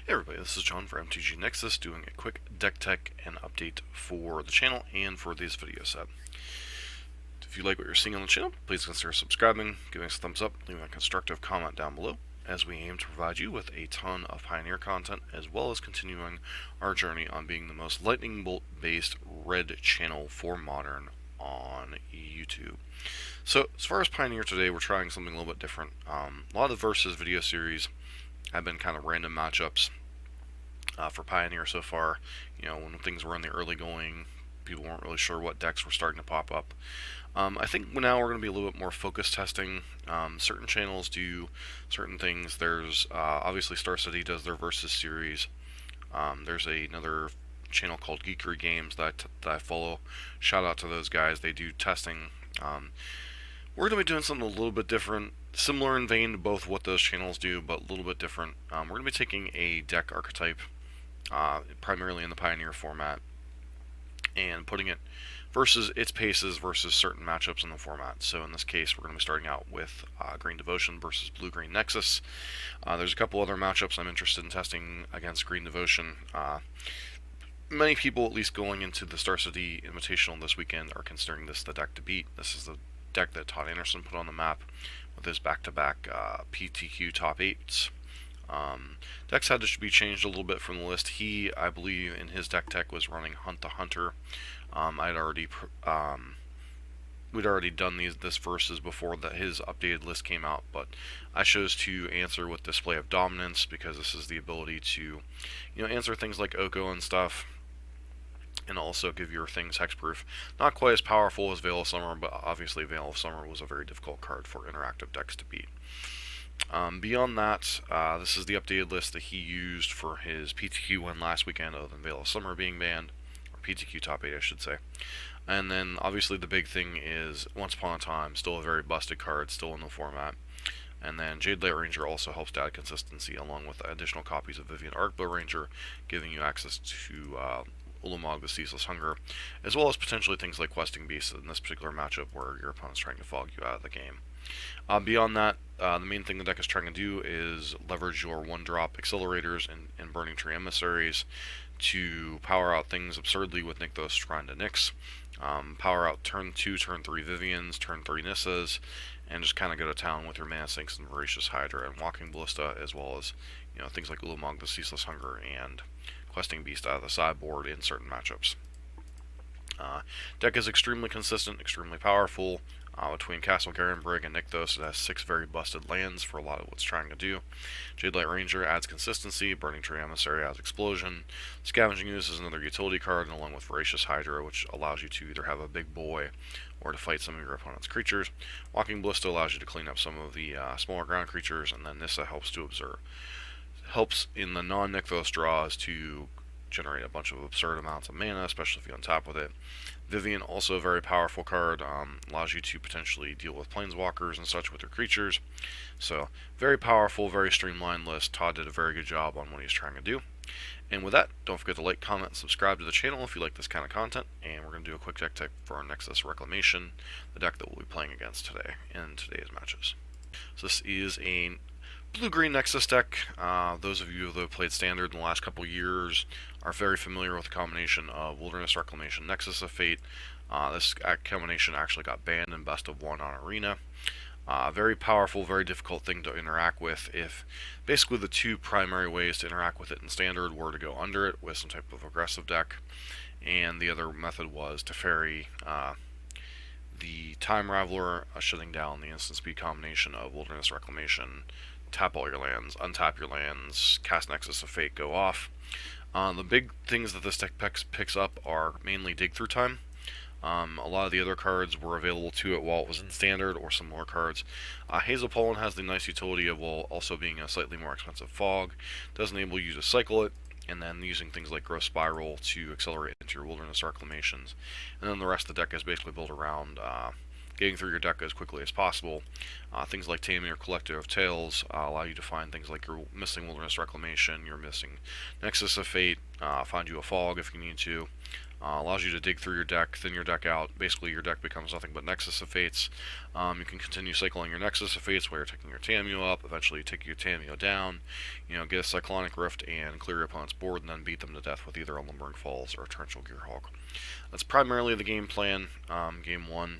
Hey everybody, this is John for MTG Nexus doing a quick deck tech and update for the channel and for this video set. If you like what you're seeing on the channel, please consider subscribing, giving us a thumbs up, leaving a constructive comment down below, as we aim to provide you with a ton of Pioneer content, as well as continuing our journey on being the most lightning bolt based red channel for Modern on YouTube. So as far as Pioneer today, we're trying something a little bit different. A lot of the Versus video series have been kind of random matchups for Pioneer so far. You know, when things were in the early going, people weren't really sure what decks were starting to pop up. I think now we're going to be a little bit more focus testing. Certain channels do certain things. There's obviously Star City does their Versus series. There's another channel called Geekery Games that I follow. Shout out to those guys. They do testing. We're going to be doing something a little bit different, similar in vein to both what those channels do, but a little bit different. We're going to be taking a deck archetype, primarily in the Pioneer format, and putting it versus its paces versus certain matchups in the format. So in this case, we're going to be starting out with Green Devotion versus Blue-Green Nexus. There's a couple other matchups I'm interested in testing against Green Devotion. Many people, at least going into the Star City Invitational this weekend, are considering this the deck to beat. This is the deck that Todd Anderson put on the map with his back-to-back PTQ top 8s. Decks had to be changed a little bit from the list. He, I believe, in his deck tech was running Hunt the Hunter. We'd already done this Versus before his updated list came out, but I chose to answer with Display of Dominance because this is the ability to, answer things like Oko and stuff, and also give your things hexproof. Not quite as powerful as Veil of Summer, but obviously Veil of Summer was a very difficult card for interactive decks to beat. Beyond that, this is the updated list that he used for his PTQ win last weekend, other than Veil of Summer being banned, or PTQ top 8 I should say. And then obviously the big thing is Once Upon a Time, still a very busted card, still in the format. And then Jadelight Ranger also helps to add consistency, along with additional copies of Vivian Arcbow Ranger, giving you access to Ulamog the Ceaseless Hunger, as well as potentially things like Questing Beast in this particular matchup where your opponent's trying to fog you out of the game. Beyond that, the main thing the deck is trying to do is leverage your 1-drop accelerators and Burning Tree Emissaries to power out things absurdly with Nykthos Shrine to Nyx. Power out turn 2, turn 3 Vivians, turn 3 Nissas, and just kind of go to town with your Mana Sinks and Voracious Hydra and Walking Ballista, as well as things like Ulamog the Ceaseless Hunger and Questing Beast out of the sideboard in certain matchups. Deck is extremely consistent, extremely powerful. Between Castle Garenbrig and Nykthos, it has 6 very busted lands for a lot of what it's trying to do. Jadelight Ranger adds consistency, Burning Tree Emissary adds explosion, Scavenging Ooze is another utility card, and along with Voracious Hydra, which allows you to either have a big boy or to fight some of your opponent's creatures. Walking Ballista allows you to clean up some of the smaller ground creatures, and then Nissa helps to observe. Helps in the non-Nykthos draws to generate a bunch of absurd amounts of mana, especially if you untap with it. Vivian, also a very powerful card, allows you to potentially deal with planeswalkers and such with your creatures. So, very powerful, very streamlined list. Todd did a very good job on what he's trying to do. And with that, don't forget to like, comment, and subscribe to the channel if you like this kind of content. And we're going to do a quick deck tech for our Nexus Reclamation, the deck that we'll be playing against today in today's matches. So this is a Blue-Green Nexus deck. Those of you that have played Standard in the last couple years are very familiar with the combination of Wilderness Reclamation, Nexus of Fate. This combination actually got banned in Best of 1 on Arena. Very powerful, very difficult thing to interact with. If basically the two primary ways to interact with it in Standard were to go under it with some type of aggressive deck, and the other method was to ferry the Time Raveler, shutting down the instant speed combination of Wilderness Reclamation, tap all your lands, untap your lands, cast Nexus of Fate, go off. The big things that this deck picks up are mainly Dig Through Time. A lot of the other cards were available to it while it was in Standard, or some more cards. Hazel Pollen has the nice utility of, while also being a slightly more expensive fog, does enable you to cycle it, and then using things like Growth Spiral to accelerate into your Wilderness Reclamations. And then the rest of the deck is basically built around getting through your deck as quickly as possible. Things like Taming or Collector of Tales allow you to find things like you're missing Wilderness Reclamation, you're missing Nexus of Fate, find you a Fog if you need to. Allows you to dig through your deck, thin your deck out. Basically, your deck becomes nothing but Nexus of Fates. You can continue cycling your Nexus of Fates while you're taking your Tamiyo up. Eventually, you take your Tamiyo down. Get a Cyclonic Rift and clear your opponent's board, and then beat them to death with either a Lumbering Falls or a Torrential Gearhulk. That's primarily the game plan. Game 1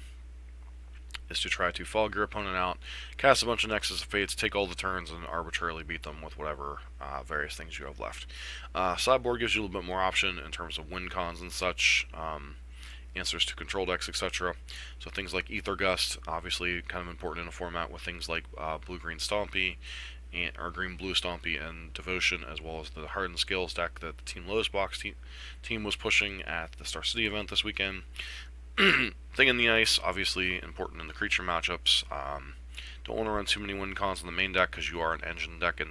is to try to fog your opponent out, cast a bunch of Nexus of Fates, take all the turns, and arbitrarily beat them with whatever various things you have left. Sideboard gives you a little bit more option in terms of win cons and such, answers to control decks, etc. So things like Ether Gust, obviously kind of important in a format with things like Blue-Green Stompy, or Green-Blue Stompy and Devotion, as well as the Hardened Scales deck that the Team Lotus Box team was pushing at the Star City event this weekend. Thing in the Ice, obviously important in the creature matchups. Don't want to run too many win cons in the main deck because you are an engine deck,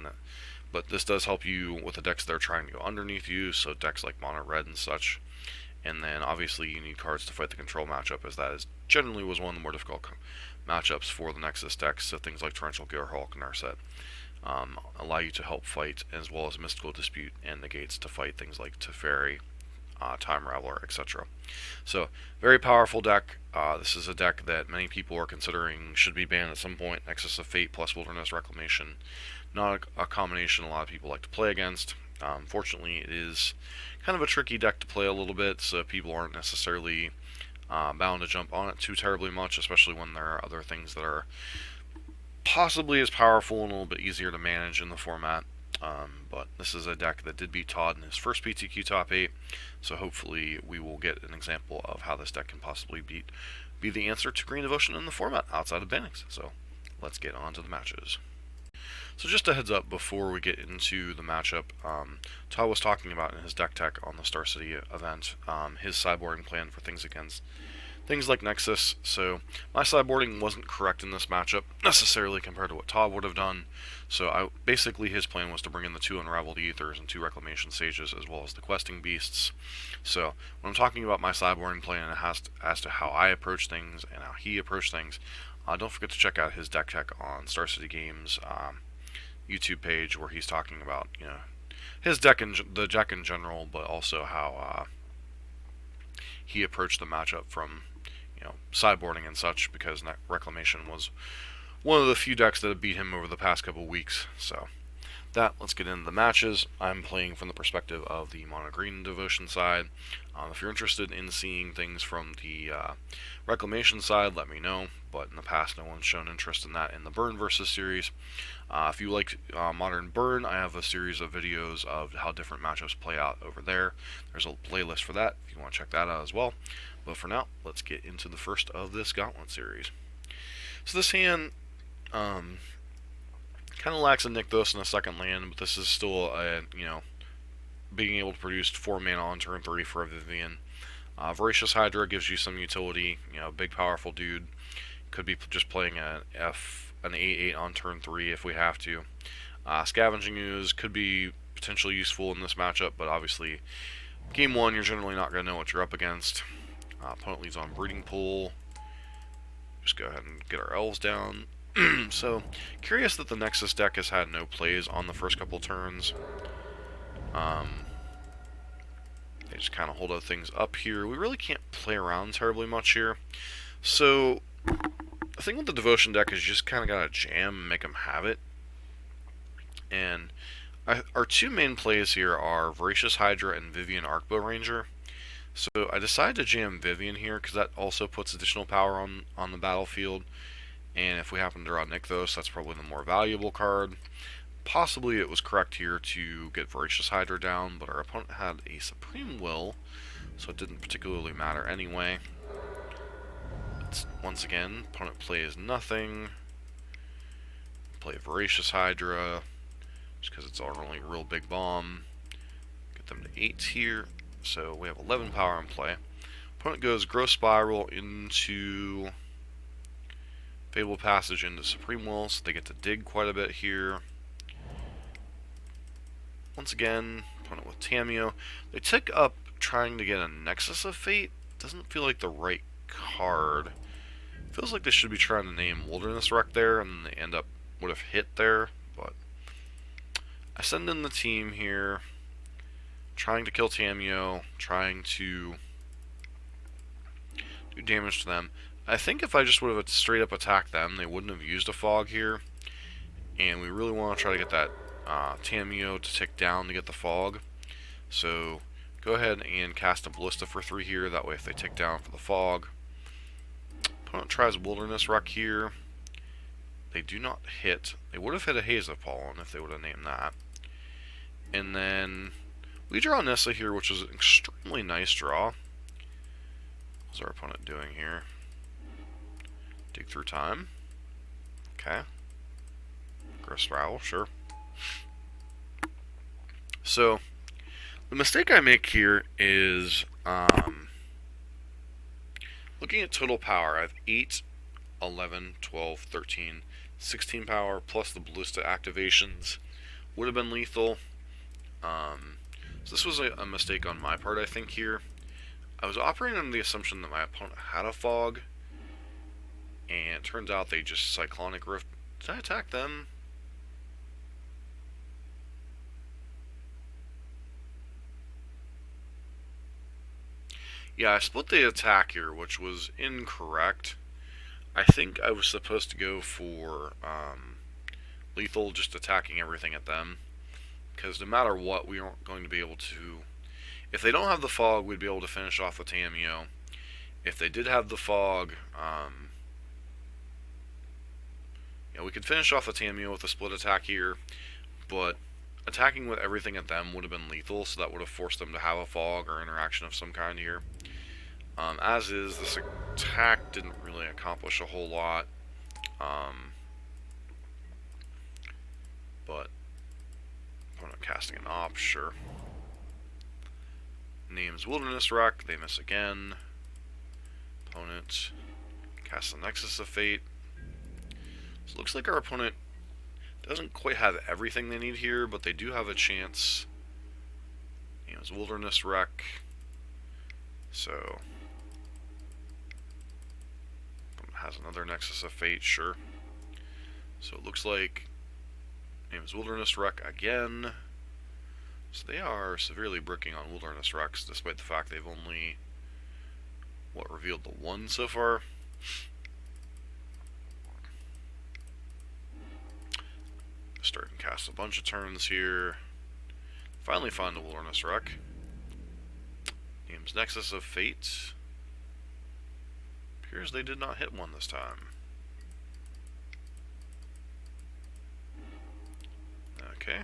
but this does help you with the decks that are trying to go underneath you, so decks like Mono Red and such. And then obviously you need cards to fight the control matchup, as that is generally was one of the more difficult matchups for the Nexus decks. So things like Torrential Gearhulk and Narset allow you to help fight, as well as Mystical Dispute and Negates to fight things like Teferi, Time Raveler, etc. So, very powerful deck. This is a deck that many people are considering should be banned at some point. Nexus of Fate plus Wilderness Reclamation. Not a combination a lot of people like to play against. Fortunately, it is kind of a tricky deck to play a little bit, so people aren't necessarily bound to jump on it too terribly much, especially when there are other things that are possibly as powerful and a little bit easier to manage in the format. But this is a deck that did beat Todd in his first PTQ top 8, so hopefully we will get an example of how this deck can possibly be the answer to Green Devotion in the format outside of bannings. So let's get on to the matches. So just a heads up before we get into the matchup, Todd was talking about in his deck tech on the Star City event his sideboarding plan for things like Nexus. So my sideboarding wasn't correct in this matchup necessarily compared to what Todd would have done. So basically his plan was to bring in the 2 Unraveled Ethers and 2 Reclamation Sages, as well as the Questing Beasts. So when I'm talking about my sideboarding plan as to how I approach things and how he approached things, don't forget to check out his deck tech on Star City Games YouTube page, where he's talking about his deck and the deck in general, but also how he approached the matchup from sideboarding and such, because Reclamation was one of the few decks that have beat him over the past couple weeks. So let's get into the matches. I'm playing from the perspective of the Mono Green Devotion side. If you're interested in seeing things from the Reclamation side, let me know, but in the past no one's shown interest in that in the Burn versus series. If you like Modern Burn, I have a series of videos of how different matchups play out over there. There's a playlist for that if you want to check that out as well. But for now, let's get into the first of this Gauntlet series. So this hand kind of lacks a Nykthos in a second land, but this is still being able to produce 4 mana on turn 3 for a Vivian. Voracious Hydra gives you some utility, big powerful dude. Could be just playing an 8/8 on turn 3 if we have to. Scavenging Ooze could be potentially useful in this matchup, but obviously game 1 you're generally not going to know what you're up against. Opponent leads on Breeding Pool. Just go ahead and get our elves down. So, curious that the Nexus deck has had no plays on the first couple turns. They just kind of hold out things up here. We really can't play around terribly much here. So, the thing with the Devotion deck is you just kind of got to jam and make them have it. And our 2 main plays here are Voracious Hydra and Vivian Arcbow Ranger. So I decided to jam Vivian here because that also puts additional power on the battlefield. And if we happen to draw Nykthos, that's probably the more valuable card. Possibly it was correct here to get Voracious Hydra down, but our opponent had a Supreme Will, so it didn't particularly matter anyway. Once again, opponent plays nothing. Play Voracious Hydra, just because it's our only real big bomb. Get them to 8 here. So we have 11 power in play. Opponent goes Growth Spiral into Fabled Passage into Supreme Will, so they get to dig quite a bit here. Once again, opponent with Tamiyo. They took up trying to get a Nexus of Fate. Doesn't feel like the right card. Feels like they should be trying to name Wilderness Wreck there, and they would have hit there, but I send in the team here, trying to kill Tamio, trying to do damage to them. I think if I just would have straight up attacked them, they wouldn't have used a fog here, and we really want to try to get that Tamio to tick down to get the fog. So go ahead and cast a Ballista for 3 here, that way if they tick down for the fog. Opponent tries Wilderness Wreck here. They do not hit. They would have hit a Haze of Pollen if they would have named that. And then we draw Nissa here, which is an extremely nice draw. What's our opponent doing here? Dig through time. Okay. Gross Rattle, sure. So, the mistake I make here is looking at total power. I have 8, 11, 12, 13, 16 power, plus the Ballista activations. Would have been lethal. So this was a mistake on my part, I think, here. I was operating under the assumption that my opponent had a fog, and it turns out they just Cyclonic Rift. Did I attack them? Yeah, I split the attack here, which was incorrect. I think I was supposed to go for lethal, just attacking everything at them. Because no matter what, we aren't going to be able to... If they don't have the fog, we'd be able to finish off with Tamio. If they did have the fog, we could finish off with Tamio with a split attack here, but attacking with everything at them would have been lethal, so that would have forced them to have a fog or interaction of some kind here. As is, this attack didn't really accomplish a whole lot, but opponent casting an op, sure. Names Wilderness Wreck, they miss again. Opponent casts the Nexus of Fate. So it looks like our opponent doesn't quite have everything they need here, but they do have a chance. It's Wilderness Wreck. So has another Nexus of Fate, sure. So it looks like name is Wilderness Wreck again. So they are severely bricking on Wilderness Wrecks, despite the fact they've only revealed the one so far. Start and cast a bunch of turns here. Finally find the Wilderness Wreck. Name's Nexus of Fate. Appears they did not hit one this time. Okay.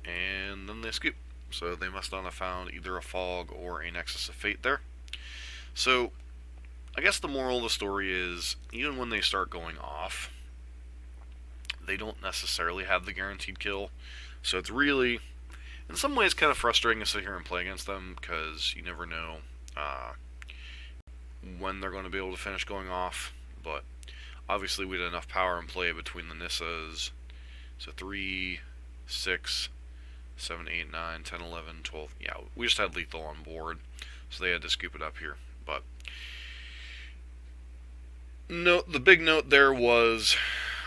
And then they scoop. So they must not have found either a fog or a Nexus of Fate there. So, I guess the moral of the story is, even when they start going off, they don't necessarily have the guaranteed kill. So it's really, in some ways, kind of frustrating to sit here and play against them, because you never know when they're going to be able to finish going off. But obviously we had enough power in play between the Nissas. So 3, 6, 7, 8, 9, 10, 11, 12. Yeah, we just had lethal on board, so they had to scoop it up here. But the big note there was,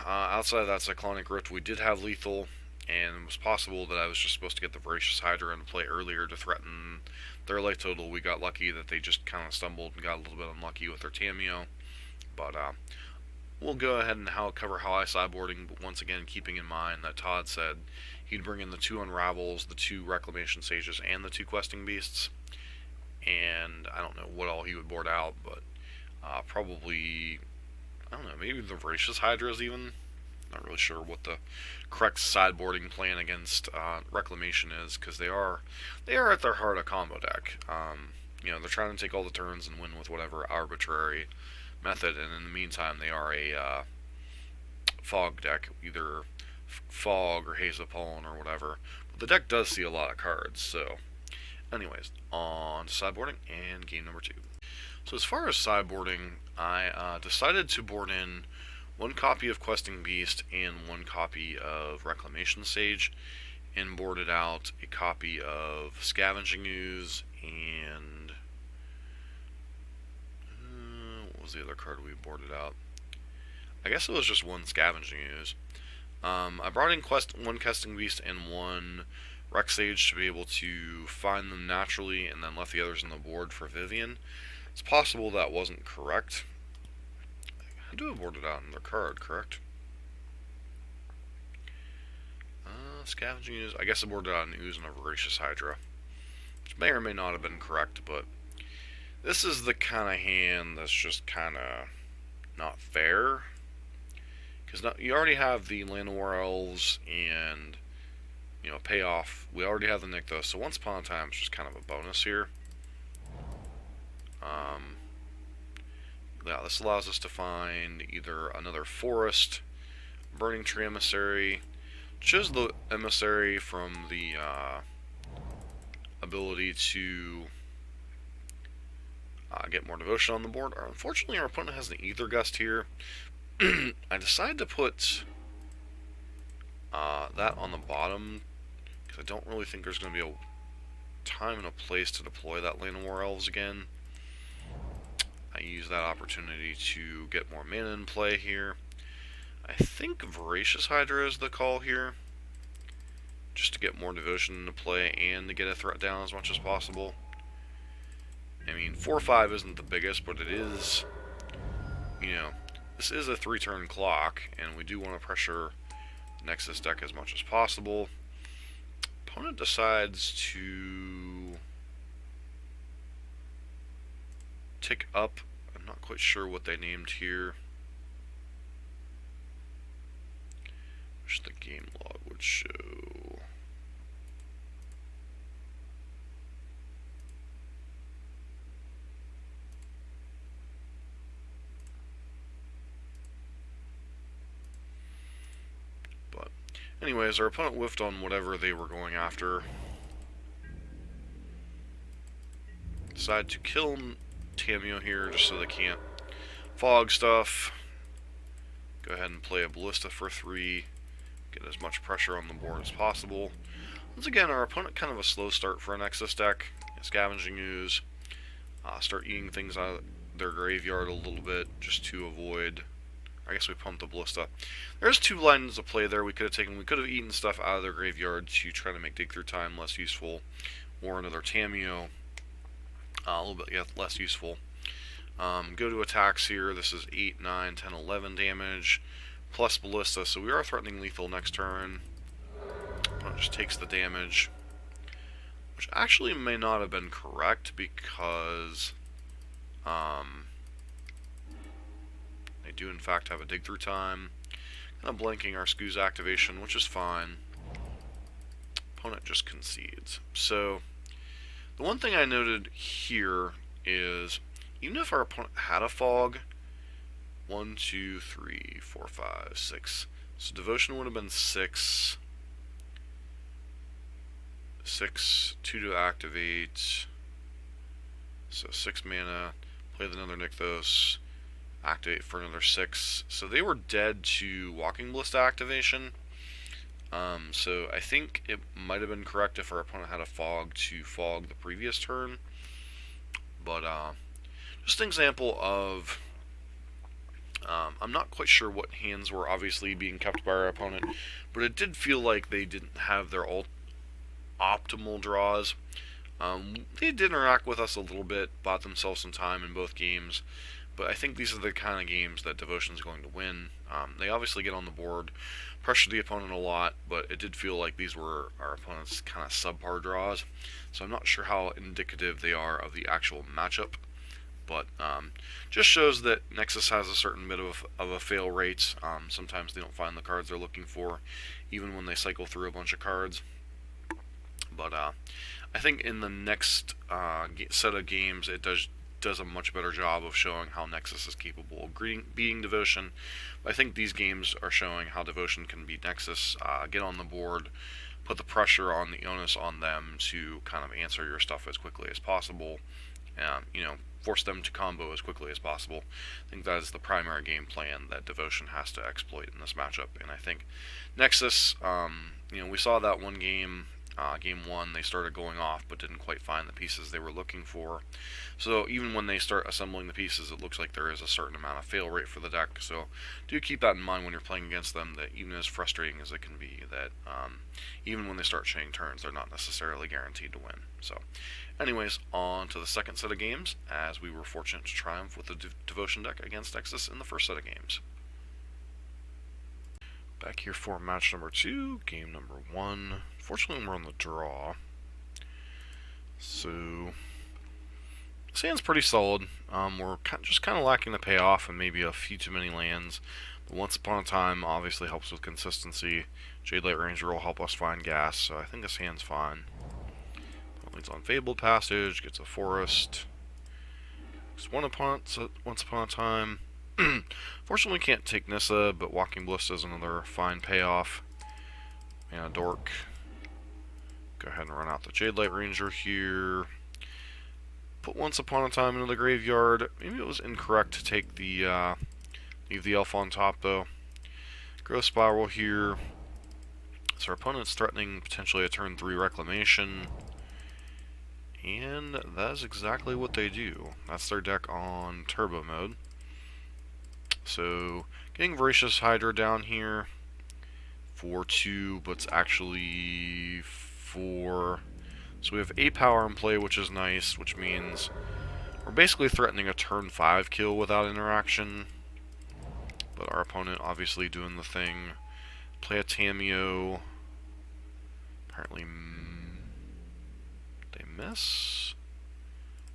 outside of that Cyclonic Rift, we did have lethal, and it was possible that I was just supposed to get the Voracious Hydra into play earlier to threaten their life total. We got lucky that they just kind of stumbled and got a little bit unlucky with their Tamio. But we'll go ahead and cover high sideboarding, but once again keeping in mind that Todd said he'd bring in the 2 Unravels, the 2 Reclamation Sages, and the 2 Questing Beasts. And I don't know what all he would board out, but probably, I don't know, maybe the Voracious Hydras even. Not really sure what the correct sideboarding plan against Reclamation is, because they are at their heart a combo deck. They're trying to take all the turns and win with whatever arbitrary method, and in the meantime they are a fog deck, either fog or Haze of Pollen or whatever. But the deck does see a lot of cards, so anyways, on to sideboarding and game number 2. So as far as sideboarding, I decided to board in 1 copy of Questing Beast and 1 copy of Reclamation Sage, and boarded out a copy of Scavenging Ooze and was the other card we boarded out? I guess it was just one Scavenging Ooze. I brought in one Questing Beast and one Rex Sage to be able to find them naturally, and then left the others on the board for Vivian. It's possible that wasn't correct. I do have boarded out another card, correct? Scavenging Ooze. I guess I boarded out an Ooze and a Voracious Hydra, which may or may not have been correct, but this is the kind of hand that's just kind of not fair. Because you already have the Llanowar Elves and, payoff. We already have the Nykthos, so Once Upon a Time is just kind of a bonus here. Yeah, this allows us to find either another Forest, Burning Tree Emissary. Choose the Emissary from the ability to get more devotion on the board. Unfortunately, our opponent has an Ether Gust here. I decided to put that on the bottom because I don't really think there's going to be a time and a place to deploy that Llanowar Elves again. I use that opportunity to get more mana in play here. I think Voracious Hydra is the call here, just to get more devotion into play and to get a threat down as much as possible. I mean, 4/5 isn't the biggest, but it is, this is a 3-turn clock, and we do want to pressure the Nexus deck as much as possible. Opponent decides to tick up. I'm not quite sure what they named here. Which the game log would show. But anyways, our opponent whiffed on whatever they were going after. Decided to kill Tamiyo here just so they can't fog stuff. Go ahead and play a Ballista for 3. Get as much pressure on the board as possible. Once again, our opponent kind of a slow start for a Nexus deck. Scavenging Ooze. Start eating things out of their graveyard a little bit just to avoid... I guess we pumped the Ballista. There's 2 lines of play there we could have taken. We could have eaten stuff out of their graveyard to try to make Dig Through Time less useful. Or another Tamiyo. A little bit less useful. Go to attacks here. This is 8, 9, 10, 11 damage. Plus Ballista, so we are threatening lethal next turn. It just takes the damage. Which actually may not have been correct because they do in fact have a Dig Through Time. Kind of blanking our Skooz activation, which is fine. Opponent just concedes. So, the one thing I noted here is, even if our opponent had a fog, 1, 2, 3, 4, 5, 6. So devotion would have been 6. 6, 2 to activate. So 6 mana. Play another Nykthos. Activate for another 6. So they were dead to Walking Ballista activation. So I think it might have been correct if our opponent had a fog to fog the previous turn. But just an example of... I'm not quite sure what hands were obviously being kept by our opponent, but it did feel like they didn't have their optimal draws. They did interact with us a little bit, bought themselves some time in both games, but I think these are the kind of games that Devotion's going to win. They obviously get on the board, pressure the opponent a lot, but it did feel like these were our opponent's kind of subpar draws, so I'm not sure how indicative they are of the actual matchup. But just shows that Nexus has a certain bit of a fail rate. Sometimes they don't find the cards they're looking for, even when they cycle through a bunch of cards. But I think in the next set of games, it does a much better job of showing how Nexus is capable of beating Devotion. But I think these games are showing how Devotion can beat Nexus, get on the board, put the pressure on the onus on them to kind of answer your stuff as quickly as possible, and force them to combo as quickly as possible. I think that is the primary game plan that Devotion has to exploit in this matchup. And I think Nexus, we saw that one game Game 1, they started going off but didn't quite find the pieces they were looking for. So even when they start assembling the pieces, it looks like there is a certain amount of fail rate for the deck. So do keep that in mind when you're playing against them, that even as frustrating as it can be, that even when they start chaining turns, they're not necessarily guaranteed to win. So anyways, on to the second set of games, as we were fortunate to triumph with the Devotion deck against Nexus in the first set of games. Back here for match number 2, game number 1. Fortunately, we're on the draw. So this hand's pretty solid. We're just kind of lacking the payoff and maybe a few too many lands. But Once Upon a Time obviously helps with consistency. Jade Light Ranger will help us find gas, so I think this hand's fine. Leads on Fabled Passage, gets a Forest. Once Upon a Time. Fortunately, we can't take Nissa, but Walking Bliss is another fine payoff. And a Dork. Go ahead and run out the Jade Light Ranger here. Put Once Upon a Time into the graveyard. Maybe it was incorrect to take the leave the elf on top though. Growth Spiral here. So our opponent's threatening potentially a turn 3 Reclamation. And that is exactly what they do. That's their deck on Turbo Mode. So getting Voracious Hydra down here for 2, but it's actually 4. So we have 8 power in play, which is nice, which means we're basically threatening a turn 5 kill without interaction. But our opponent obviously doing the thing. Play a Tamiyo. Apparently they miss.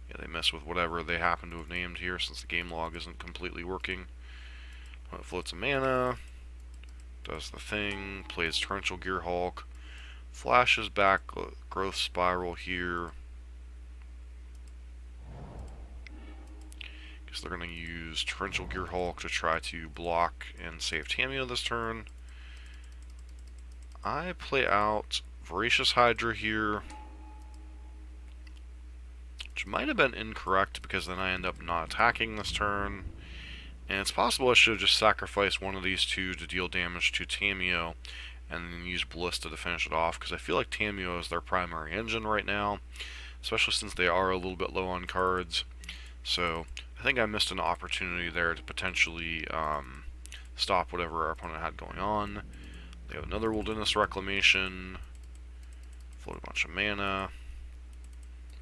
Yeah, they miss with whatever they happen to have named here, since the game log isn't completely working. Opponent floats a mana. Does the thing. Plays Torrential Gearhulk. Flashes back Growth Spiral here. Guess they're going to use Torrential Gearhulk to try to block and save Tamiyo this turn. I play out Voracious Hydra here, which might have been incorrect because then I end up not attacking this turn. And it's possible I should have just sacrificed one of these two to deal damage to Tamiyo and then use Ballista to finish it off, because I feel like Tamiyo is their primary engine right now, especially since they are a little bit low on cards. So I think I missed an opportunity there to potentially stop whatever our opponent had going on. They have another Wilderness Reclamation, float a bunch of mana,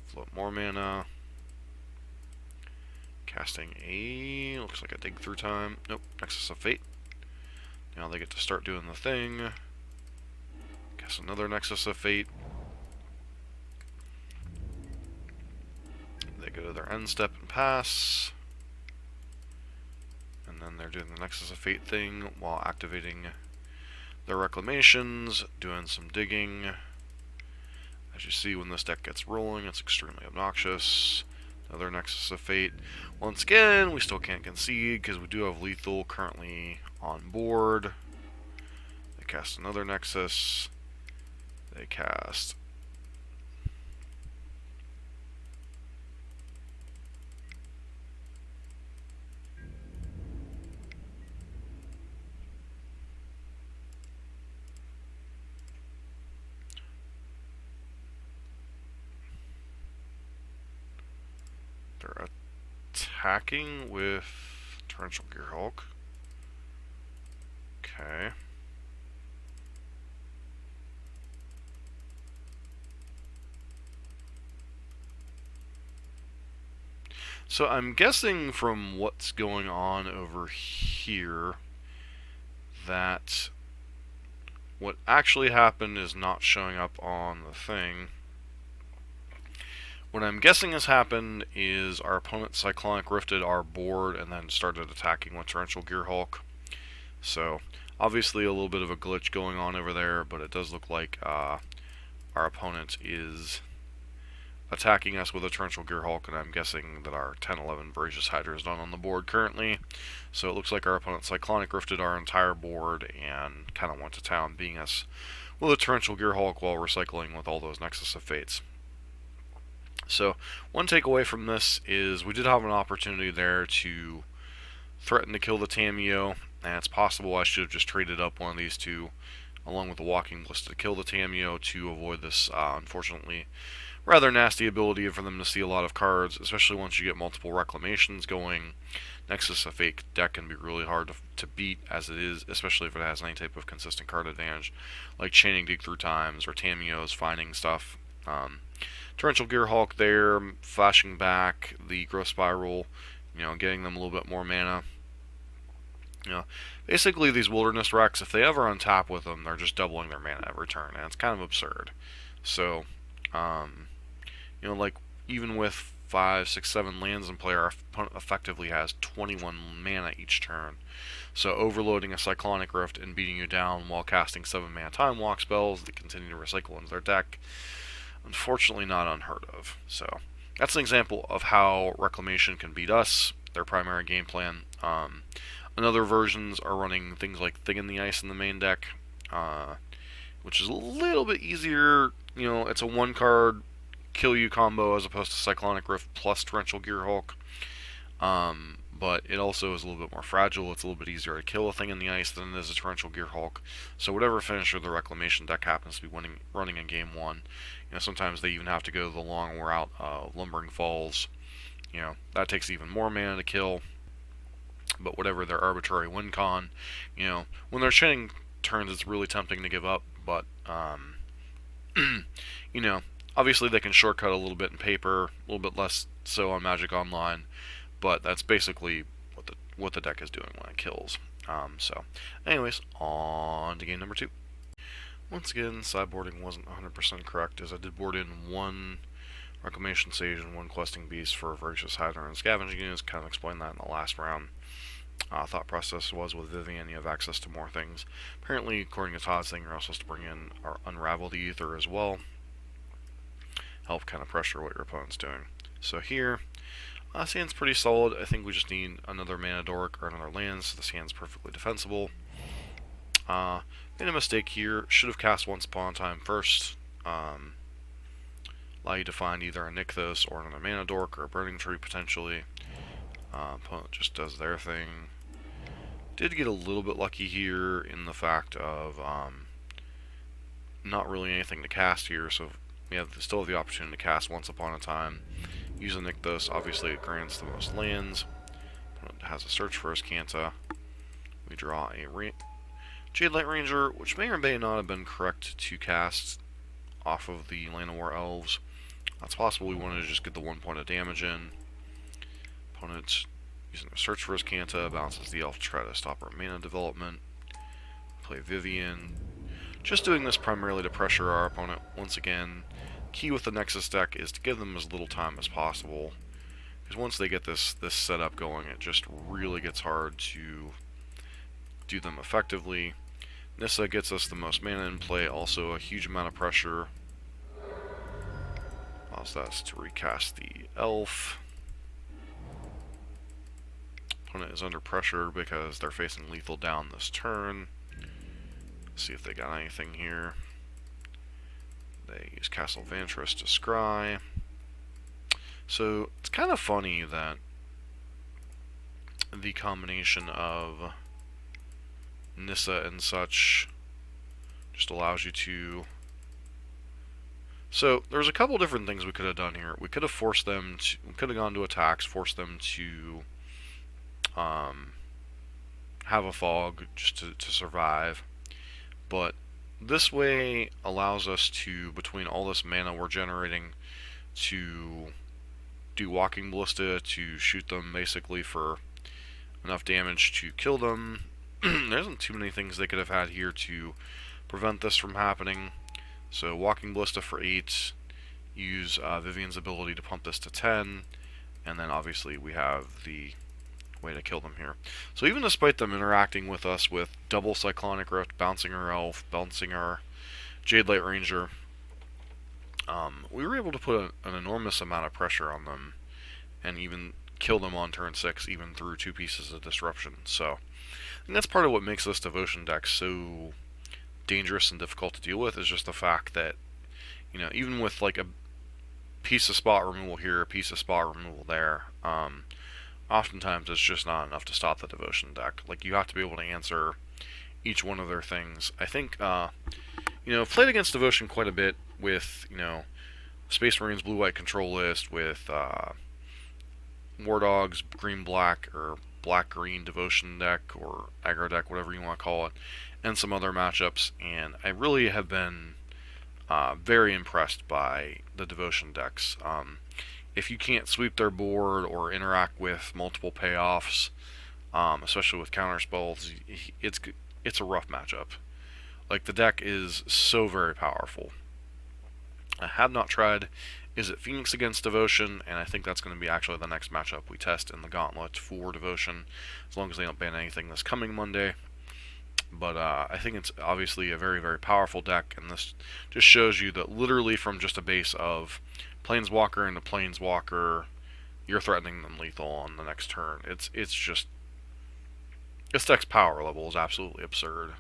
float more mana, casting a, looks like a Dig Through time, nope, Nexus of Fate. Now they get to start doing the thing. Cast another Nexus of Fate. They go to their end step and pass. And then they're doing the Nexus of Fate thing while activating their reclamations, doing some digging. As you see, when this deck gets rolling, it's extremely obnoxious. Another Nexus of Fate. Once again, we still can't concede because we do have lethal currently on board. They cast another Nexus. They cast they're attacking with Torrential Gearhulk. Okay. So I'm guessing from what's going on over here that what actually happened is not showing up on the thing. What I'm guessing has happened is our opponent Cyclonic Rifted our board and then started attacking with Torrential Gearhulk. So obviously a little bit of a glitch going on over there, but it does look like our opponent is attacking us with a Torrential Gearhulk, and I'm guessing that our 10-11 Voracious Hydra is not on the board currently. So it looks like our opponent Cyclonic Rifted our entire board and kind of went to town, beating us with a Torrential Gearhulk while recycling with all those Nexus of Fates. So one takeaway from this is we did have an opportunity there to threaten to kill the Tamiyo, and it's possible I should have just traded up one of these two along with the Walking Ballista to kill the Tamiyo to avoid this, unfortunately, rather nasty ability for them to see a lot of cards, especially once you get multiple reclamations going. Nexus of Fate deck can be really hard to beat as it is, especially if it has any type of consistent card advantage, like Chaining Dig Through Times or Tamiyo's finding stuff. Torrential Gearhulk there, flashing back the Growth Spiral, getting them a little bit more mana. Basically these Wilderness Wrecks, if they ever untap with them, they're just doubling their mana every turn, and it's kind of absurd. So, like even with 5, 6, 7 lands in play, our opponent effectively has 21 mana each turn. So overloading a Cyclonic Rift and beating you down while casting 7 mana Time Walk spells that continue to recycle into their deck, unfortunately not unheard of. So that's an example of how Reclamation can beat us, their primary game plan. Other versions are running things like Thing in the Ice in the main deck, which is a little bit easier. It's a 1-card kill you combo as opposed to Cyclonic Rift plus Torrential Gearhulk. But it also is a little bit more fragile. It's a little bit easier to kill a Thing in the Ice than it is a Torrential Gearhulk. So whatever finisher the Reclamation deck happens to be running in game 1, sometimes they even have to go the long route, Lumbering Falls. That takes even more mana to kill. But whatever their arbitrary win con, when they're chaining turns, it's really tempting to give up. But obviously they can shortcut a little bit in paper, a little bit less so on Magic Online. But that's basically what the deck is doing when it kills. So, anyways, on to game number 2. Once again, sideboarding wasn't 100% correct, as I did board in 1 Reclamation Sage and 1 Questing Beast for Voracious Hider and Scavenging Units. Kind of explained that in the last round. Thought process was with Vivian, you have access to more things. Apparently, according to Todd's thing, you're also supposed to bring in or Unravel the Ether as well. Help kind of pressure what your opponent's doing. So here, this hand's pretty solid. I think we just need another Mana Dork or another land, so this hand's perfectly defensible. Made a mistake here. Should have cast Once Upon a Time first. Allow you to find either a Nykthos or another Mana Dork or a Burning Tree potentially. Opponent just does their thing. Did get a little bit lucky here in the fact of not really anything to cast here, so we still have the opportunity to cast Once Upon a Time. Use a Nykthos, obviously it grants the most lands. Opponent has a Search for Azcanta. We draw a Jadelight Ranger, which may or may not have been correct to cast off of the Land of War Elves. It's possible we wanted to just get the 1 point of damage in. Opponent using a Search for Azcanta bounces the elf to try to stop our mana development. Play Vivian. Just doing this primarily to pressure our opponent. Once again, key with the Nexus deck is to give them as little time as possible, because once they get this setup going, it just really gets hard to do them effectively. Nissa gets us the most mana in play, also a huge amount of pressure. Allows us to recast the elf. Opponent is under pressure because they're facing lethal down this turn. Let's see if they got anything here. They use Castle Vantress to scry. So it's kind of funny that the combination of Nissa and such just allows you to... So there's a couple different things we could have done here. We could have forced them to... We could have gone to attacks, forced them to have a fog just to survive. But this way allows us to, between all this mana we're generating, to do Walking Ballista to shoot them basically for enough damage to kill them. There isn't too many things they could have had here to prevent this from happening. So Walking Ballista for 8, use Vivian's ability to pump this to 10, and then obviously we have the way to kill them here. So even despite them interacting with us with double Cyclonic Rift, bouncing our Elf, bouncing our Jadelight Ranger, we were able to put an enormous amount of pressure on them and even kill them on turn 6, even through 2 pieces of disruption. So, and that's part of what makes this devotion deck so dangerous and difficult to deal with, is just the fact that, even with like a piece of spot removal here, a piece of spot removal there, oftentimes it's just not enough to stop the devotion deck. Like, you have to be able to answer each one of their things. I think, I've played against Devotion quite a bit with, Space Marines Blue-White Control List, with War Dogs Green-Black, or Black-Green Devotion deck, or aggro deck, whatever you want to call it, and some other matchups, and I really have been very impressed by the Devotion decks. If you can't sweep their board or interact with multiple payoffs, especially with counter spells, it's a rough matchup. Like, the deck is so very powerful. I have not tried Is It Phoenix against Devotion, and I think that's going to be actually the next matchup we test in the Gauntlet for Devotion, as long as they don't ban anything this coming Monday. But I think it's obviously a very, very powerful deck, and this just shows you that literally from just a base of Planeswalker into Planeswalker, you're threatening them lethal on the next turn. It's just... This deck's power level is absolutely absurd.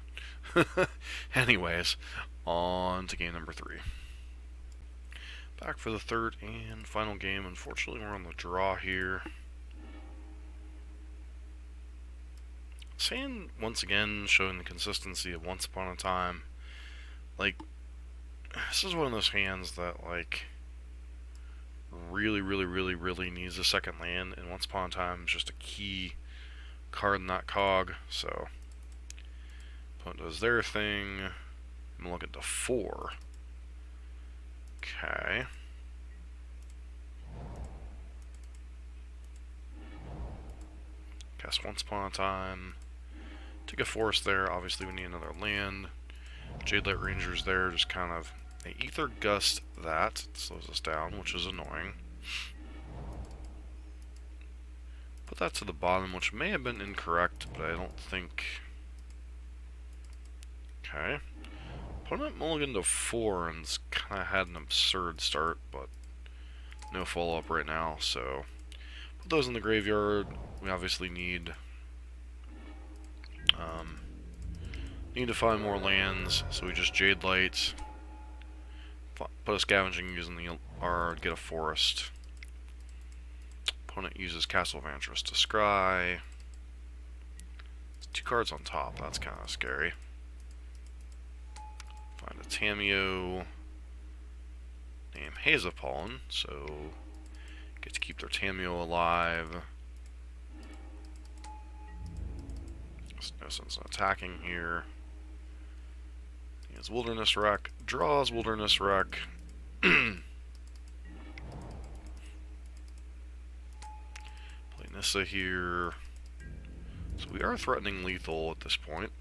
Anyways, on to game number 3. Back for the third and final game. Unfortunately, we're on the draw here. Sand, once again, showing the consistency of Once Upon a Time. Like, this is one of those hands that, like, really, really, really, really needs a second land, and Once Upon a Time is just a key card in that cog, so opponent does their thing. I'm looking to 4. Okay. Cast Once Upon a Time. Take a forest there. Obviously, we need another land. Jadelight Ranger's there. Just kind of... They Ether Gust that. It slows us down, which is annoying. Put that to the bottom, which may have been incorrect, but I don't think... Okay. Opponent mulligan to 4 and kind of had an absurd start, but no follow-up right now, so put those in the graveyard. We obviously need to find more lands, so we just Jadelight, put a Scavenging using the R, get a forest. Opponent uses Castle of Vantress to scry. It's 2 cards on top, that's kind of scary. Find a Tamiyo, name Hazapollen, so get to keep their Tamiyo alive. There's no sense in attacking here. He has Wilderness Wreck, draws Wilderness Wreck. Play Nissa here. So we are threatening lethal at this point.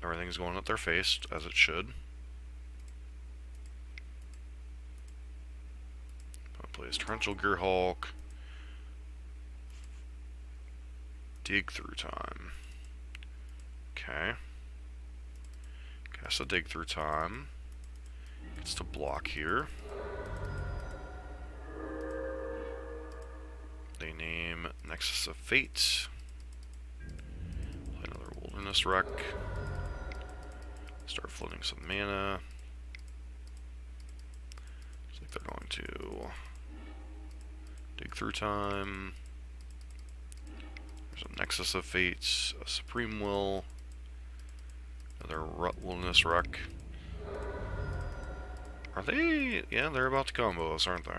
Everything's going at their face, as it should. Plays Torrential Gearhulk. Dig Through Time. Okay. Cast a Dig Through Time. Gets to block here. They name Nexus of Fate. Play another Wilderness Wreck. Start floating some mana. Looks like they're going to Dig Through Time. There's a Nexus of Fate, a Supreme Will, another Wilderness Wreck. Are they? Yeah, they're about to combo us, aren't they?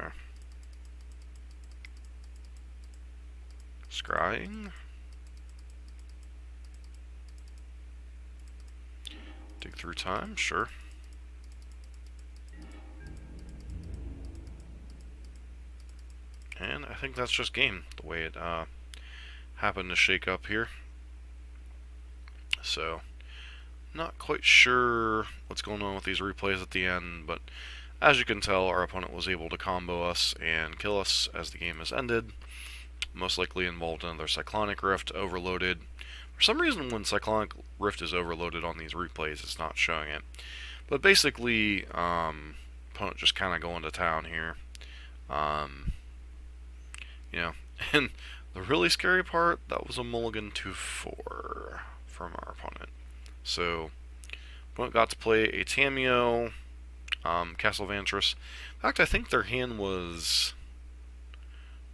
Scrying? Dig Through Time, sure. And I think that's just game, the way it happened to shake up here. So, not quite sure what's going on with these replays at the end, but as you can tell, our opponent was able to combo us and kill us as the game has ended. Most likely involved another Cyclonic Rift, overloaded. For some reason, when Cyclonic Rift is overloaded on these replays, it's not showing it. But basically, opponent just kind of going to town here. And the really scary part, that was a mulligan to 4 from our opponent. So, opponent got to play a Tamiyo, Castle of Vantress. In fact, I think their hand was...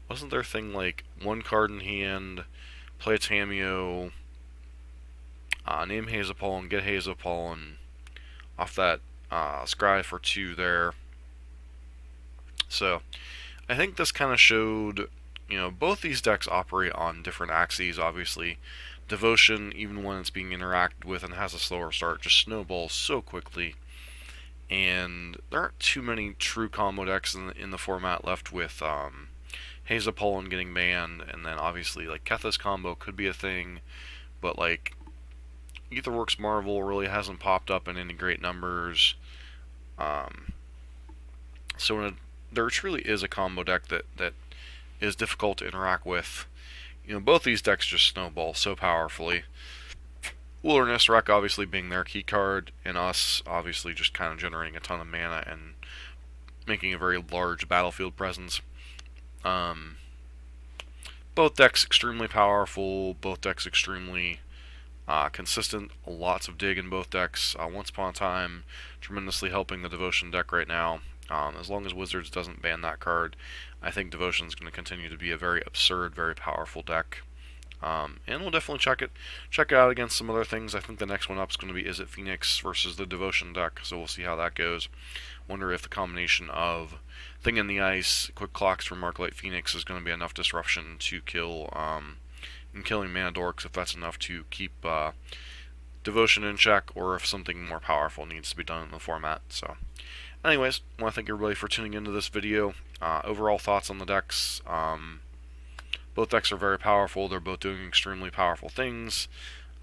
Wasn't their thing like 1 card in hand, play a Tamiyo, name Haze of Pollen, get Haze of Pollen off that Scry for 2 there. So I think this kind of showed, both these decks operate on different axes. Obviously, Devotion, even when it's being interacted with and has a slower start, just snowballs so quickly. And there aren't too many true combo decks in the format left with Haze of Pollen getting banned, and then obviously like Kethis combo could be a thing, but like Aetherworks Marvel really hasn't popped up in any great numbers. So there truly is a combo deck that is difficult to interact with. Both these decks just snowball so powerfully. Wilderness Wreck obviously being their key card, and us obviously just kind of generating a ton of mana and making a very large battlefield presence. Both decks extremely powerful, both decks extremely consistent, lots of dig in both decks. Once Upon a Time tremendously helping the Devotion deck right now. As long as Wizards doesn't ban that card, I think Devotion is going to continue to be a very absurd, very powerful deck. And we'll definitely check it out against some other things. I think the next one up is going to be Is It Phoenix versus the Devotion deck, so we'll see how that goes. Wonder if the combination of Thing in the Ice, Quick Clocks from Marklight Phoenix is going to be enough disruption to kill, and killing Mana Dorks, if that's enough to keep Devotion in check, or if something more powerful needs to be done in the format. So, anyways, I want to thank everybody for tuning into this video. Overall thoughts on the decks. Both decks are very powerful. They're both doing extremely powerful things.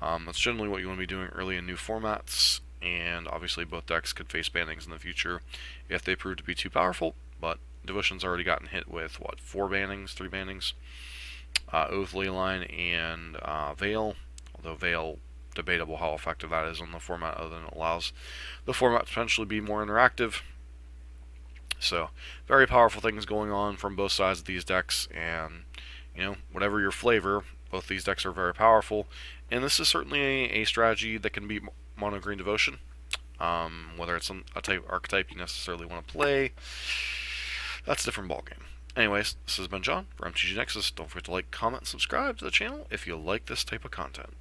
That's generally what you want to be doing early in new formats, and obviously both decks could face bannings in the future if they prove to be too powerful, but Devotion's already gotten hit with, 3 bannings? Oath, Leyline, and Veil, although Veil, debatable how effective that is on the format, other than it allows the format to potentially be more interactive. So, very powerful things going on from both sides of these decks, and whatever your flavor, both these decks are very powerful, and this is certainly a strategy that can beat Mono Green Devotion. Whether it's a type archetype you necessarily want to play, that's a different ballgame. Anyways, this has been John for MTG Nexus. Don't forget to like, comment, and subscribe to the channel if you like this type of content.